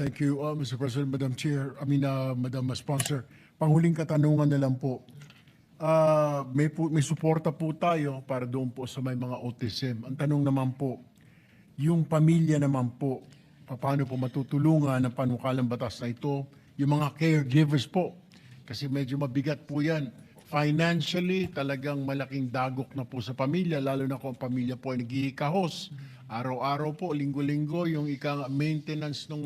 Thank you, Mr. President, Madam Chair, Madam Sponsor. Panghuling katanungan na lang po. May suporta po tayo para doon po sa may mga autism. Ang tanong naman po, yung pamilya naman po, paano po matutulungan ng panukalang batas na ito? Yung mga caregivers po, kasi medyo mabigat po yan. Financially, talagang malaking dagok na po sa pamilya, lalo na kung ang pamilya po ay naghihikahos. Araw-araw po, linggo-linggo, yung maintenance ng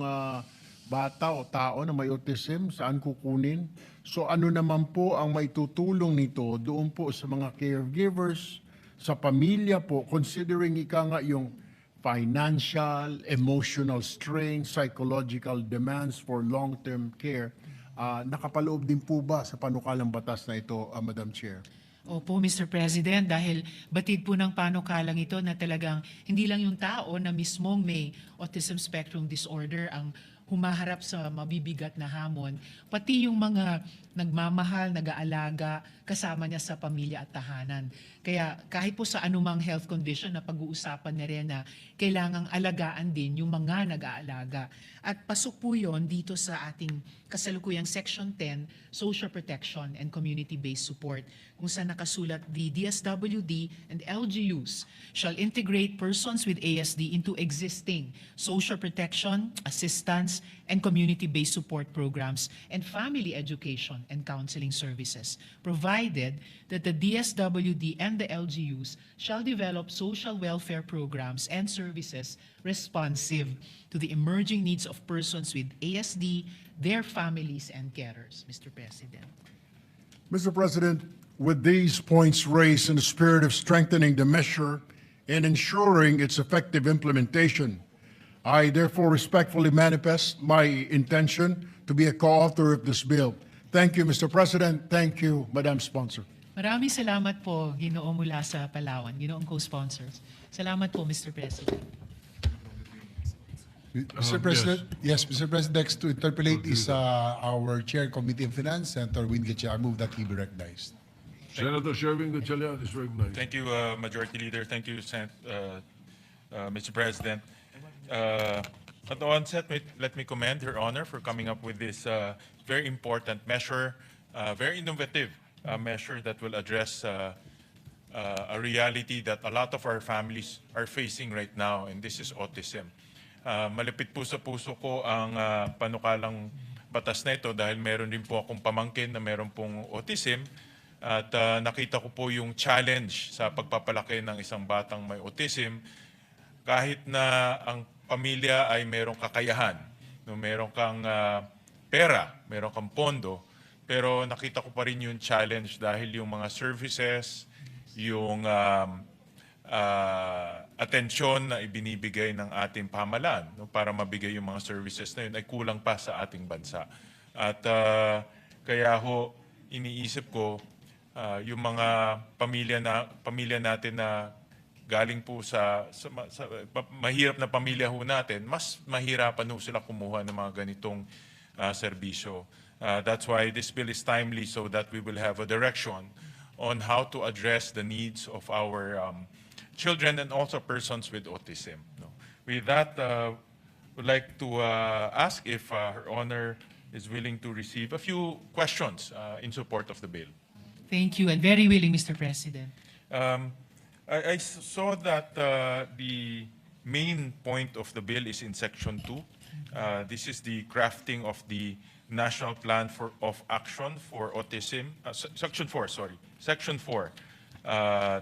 bata o tao na may autism, saan kukunin? So ano naman po ang maitutulong nito doon po sa mga caregivers, sa pamilya po, considering yung financial, emotional strain, psychological demands for long-term care. Nakapaloob din po ba sa panukalang batas na ito, Madam Chair? Opo, Mr. President, dahil batid po ng panukalang ito na talagang hindi lang yung tao na mismong may autism spectrum disorder ang humaharap sa mabibigat na hamon, pati yung mga nagmamahal, nag-aalaga, kasama niya sa pamilya at tahanan. Kaya kahit po sa anumang health condition na pag-uusapan na rin na kailangang alagaan din yung mga nag-aalaga. At pasok po yon dito sa ating kasalukuyang Section 10, Social Protection and Community-Based Support, kung saan nakasulat, the DSWD and LGUs shall integrate persons with ASD into existing social protection, assistance, and community-based support programs and family education and counseling services, provided that the DSWD and the LGUs shall develop social welfare programs and services responsive to the emerging needs of persons with ASD, their families, and carers, Mr. President. Mr. President, with these points raised in the spirit of strengthening the measure and ensuring its effective implementation, I therefore respectfully manifest my intention to be a co-author of this bill. Thank you, Mr. President. Thank you, Madam Sponsor. Maraming salamat po, Ginoo mula sa Palawan, Ginoong co-sponsors. Salamat po, Mr. President. Mr. President, yes, Mr. President, next to interpolate is our Chair, Committee on Finance, Senator Win Gatchalian. I move that he be recognized. Senator Sherwin Gatchalian is recognized. Thank you, Majority Leader. Thank you, Mr. President. At the onset, let me commend Her Honor for coming up with this very important measure, very innovative measure that will address a reality that a lot of our families are facing right now, and this is autism. Malapit po sa puso ko ang panukalang batas na ito dahil meron din po akong pamangkin na meron pong autism at nakita ko po yung challenge sa pagpapalaki ng isang batang may autism kahit na ang pamilya ay merong kakayahan, no, meron kang pera, meron kang pondo, pero nakita ko pa rin yung challenge dahil yung mga services, yung atensyon na ibinibigay ng ating pamahalaan, no, para mabigay yung mga services na yun ay kulang pa sa ating bansa. At kaya ho, iniisip ko yung mga pamilya natin na galing po sa mahirap na pamilya ho natin, mas mahirapan ho sila kumuha ng mga ganitong serbisyo. That's why this bill is timely so that we will have a direction on how to address the needs of our children and also persons with autism. No. With that, would like to ask if Her Honor is willing to receive a few questions in support of the bill. Thank you, and very willing, Mr. President. I saw that the main point of the bill is in Section 2. This is the crafting of the National Plan of Action for Autism. Section 4, sorry. Section 4.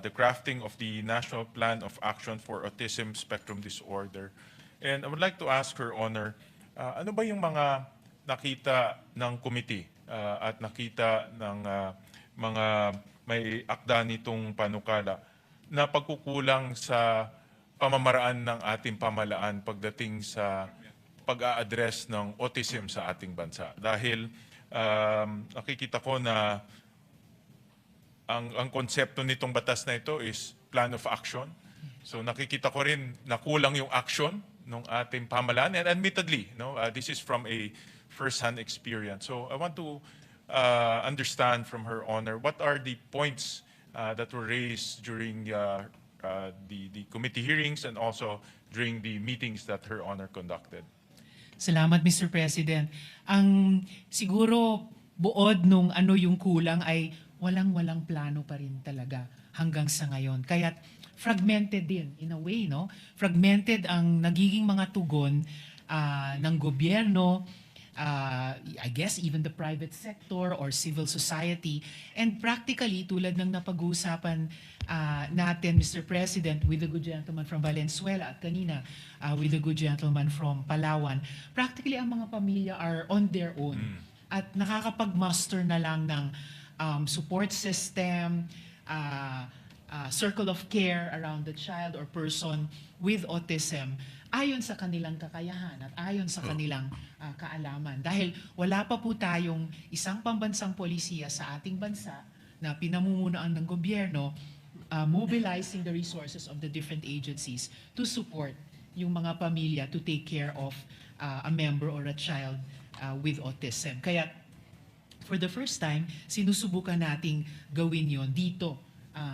The crafting of the National Plan of Action for Autism Spectrum Disorder. And I would like to ask Her Honor, ano ba yung mga nakita ng committee at nakita ng mga may akda nitong panukala na pagkukulang sa pamamaraan ng ating pamahalaan pagdating sa pag-a-address ng autism sa ating bansa. Dahil nakikita ko na ang konsepto nitong batas na ito is plan of action. So nakikita ko rin na kulang yung action ng ating pamahalaan. And admittedly, no, this is from a first-hand experience. So I want to understand from Her Honor, what are the points that were raised during the committee hearings and also during the meetings that Her Honor conducted? Salamat, Mr. President. Ang siguro buod nung ano yung kulang ay walang-walang plano pa rin talaga hanggang sa ngayon. Kaya fragmented din in a way, no? Fragmented ang nagiging mga tugon ng gobyerno, I guess even the private sector or civil society. And practically, tulad ng napag-uusapan natin, Mr. President, with the good gentleman from Valenzuela at kanina with the good gentleman from Palawan, practically ang mga pamilya are on their own at nakakapag-muster na lang ng support system, circle of care around the child or person with autism ayon sa kanilang kakayahan at ayon sa kanilang kaalaman. Dahil wala pa po tayong isang pambansang polisiya sa ating bansa na pinamumunuan ng gobyerno mobilizing the resources of the different agencies to support yung mga pamilya to take care of a member or a child with autism. Kaya for the first time, sinusubukan nating gawin yon dito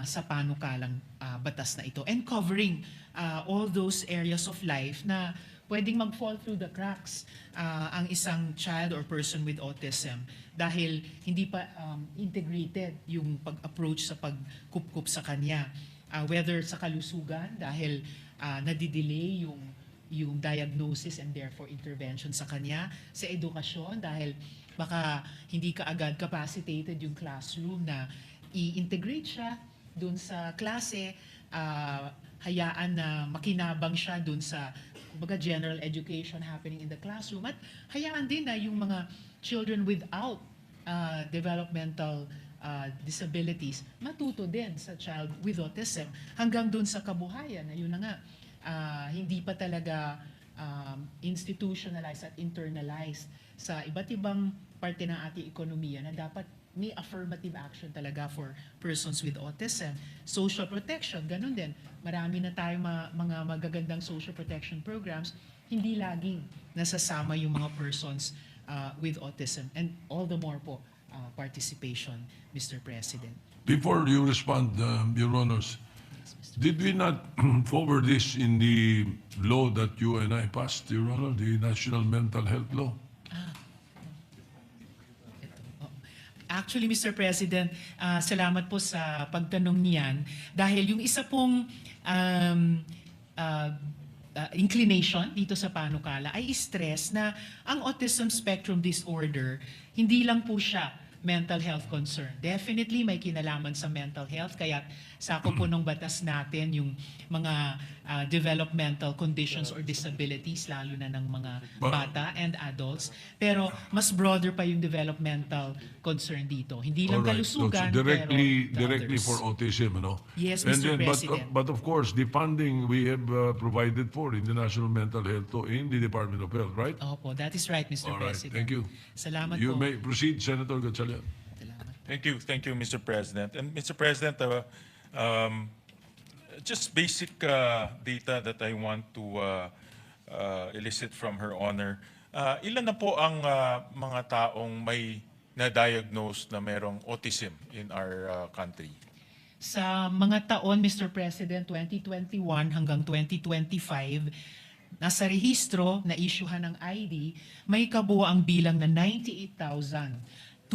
sa panukalang batas na ito and covering all those areas of life na pwedeng mag-fall through the cracks ang isang child or person with autism dahil hindi pa integrated yung pag-approach sa pagkupkup sa kanya. Whether sa kalusugan dahil nadidelay yung diagnosis and therefore intervention sa kanya, sa edukasyon dahil baka hindi ka agad capacitated yung classroom na i-integrate siya dun sa klase, hayaan na makinabang siya dun sa kumbaga general education happening in the classroom at hayaan din na yung mga children without developmental disabilities matuto din sa child with autism hanggang dun sa kabuhayan na yun na nga hindi pa talaga institutionalized at internalized sa iba't ibang parte ng ating ekonomiya na dapat may affirmative action talaga for persons with autism. Social protection, ganun din. Marami na tayong mga magagandang social protection programs, hindi laging nasasama yung mga persons with autism. And all the more po, participation, Mr. President. Before you respond, Your Honors, did we not forward this in the law that you and I passed, Your Honor, the National Mental Health Law? Actually, Mr. President, salamat po sa pagtanong niyan dahil yung isa pong inclination dito sa panukala ay stress na ang autism spectrum disorder, hindi lang po siya mental health concern. Definitely may kinalaman sa mental health kaya sakop po ng batas natin yung mga developmental conditions or disabilities lalo na ng mga bata and adults. Pero mas broader pa yung developmental concern dito. Hindi lang Alright, kalusugan so directly pero directly others. for autism, no? Yes, And Mr. then, President. But of course, the funding we have provided for in the National Mental Health Law in the Department of Health, right? Opo, that is right, Mr. All right, President. thank you. Salamat You po. may proceed, Senator Gatchalian. Thank you, Mr. President. And Mr. President, just basic data that I want to elicit from Her Honor. Ilan na po ang mga taong may na-diagnose na merong autism in our country? Sa mga taon, Mr. President, 2021 hanggang 2025, nasa rehistro na isyuhan ng ID, may kabuoang bilang na 98,245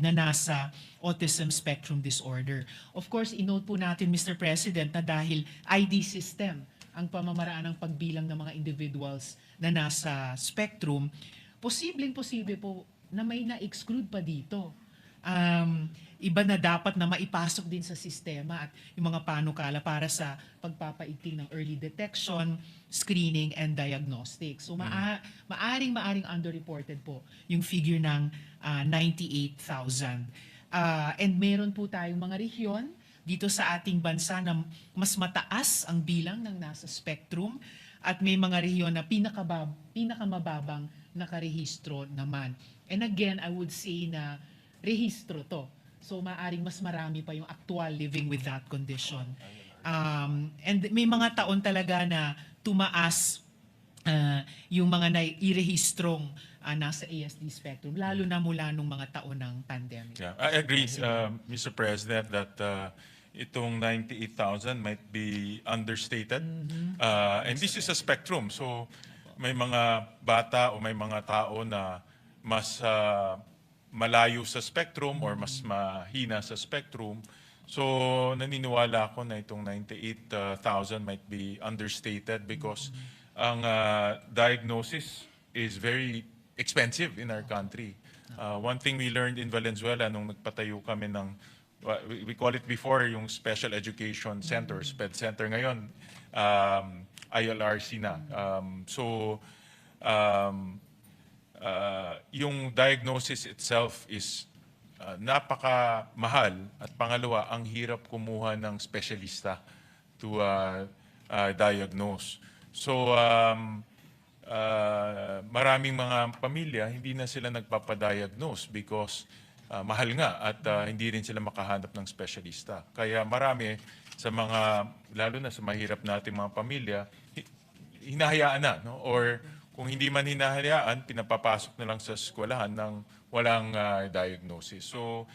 na nasa autism spectrum disorder. Of course, inote po natin, Mr. President, na dahil ID system ang pamamaraan ng pagbilang ng mga individuals na nasa spectrum, posible po na may na-exclude pa dito. Iba na dapat na maipasok din sa sistema at yung mga panukala para sa pagpapaigting ng early detection, screening, and diagnostics. So maaring underreported po yung figure ng 98,000. And meron po tayong mga rehiyon dito sa ating bansa na mas mataas ang bilang ng nasa spectrum at may mga rehiyon na pinakamababang nakarehistro naman. And again, I would say na rehistro to. So maaring mas marami pa yung actual living with that condition. And may mga taon talaga na tumaas yung mga nairehistrong nasa ASD spectrum, lalo na mula nung mga taon ng pandemic. Yeah, I agree, Mr. President, that itong 98,000 might be understated. And this is a spectrum. So may mga bata o may mga tao na mas malayo sa spectrum or mas mahina sa spectrum. So naniniwala ako na itong 98,000 might be understated because ang diagnosis is very expensive in our country. One thing we learned in Valenzuela nung nagpatayo kami ng, we call it before yung Special Education Center, SPED Center ngayon, ILRC na. Yung diagnosis itself is napakamahal at pangalawa, ang hirap kumuha ng specialista to diagnose. So, maraming mga pamilya, hindi na sila nagpapadiagnose because mahal nga at hindi rin sila makahanap ng specialista. Kaya marami sa mga, lalo na sa mahirap nating mga pamilya, hinahayaan na, no? Or kung hindi man hinahayaan, pinapapasok na lang sa eskwelahan ng walang diagnosis. So,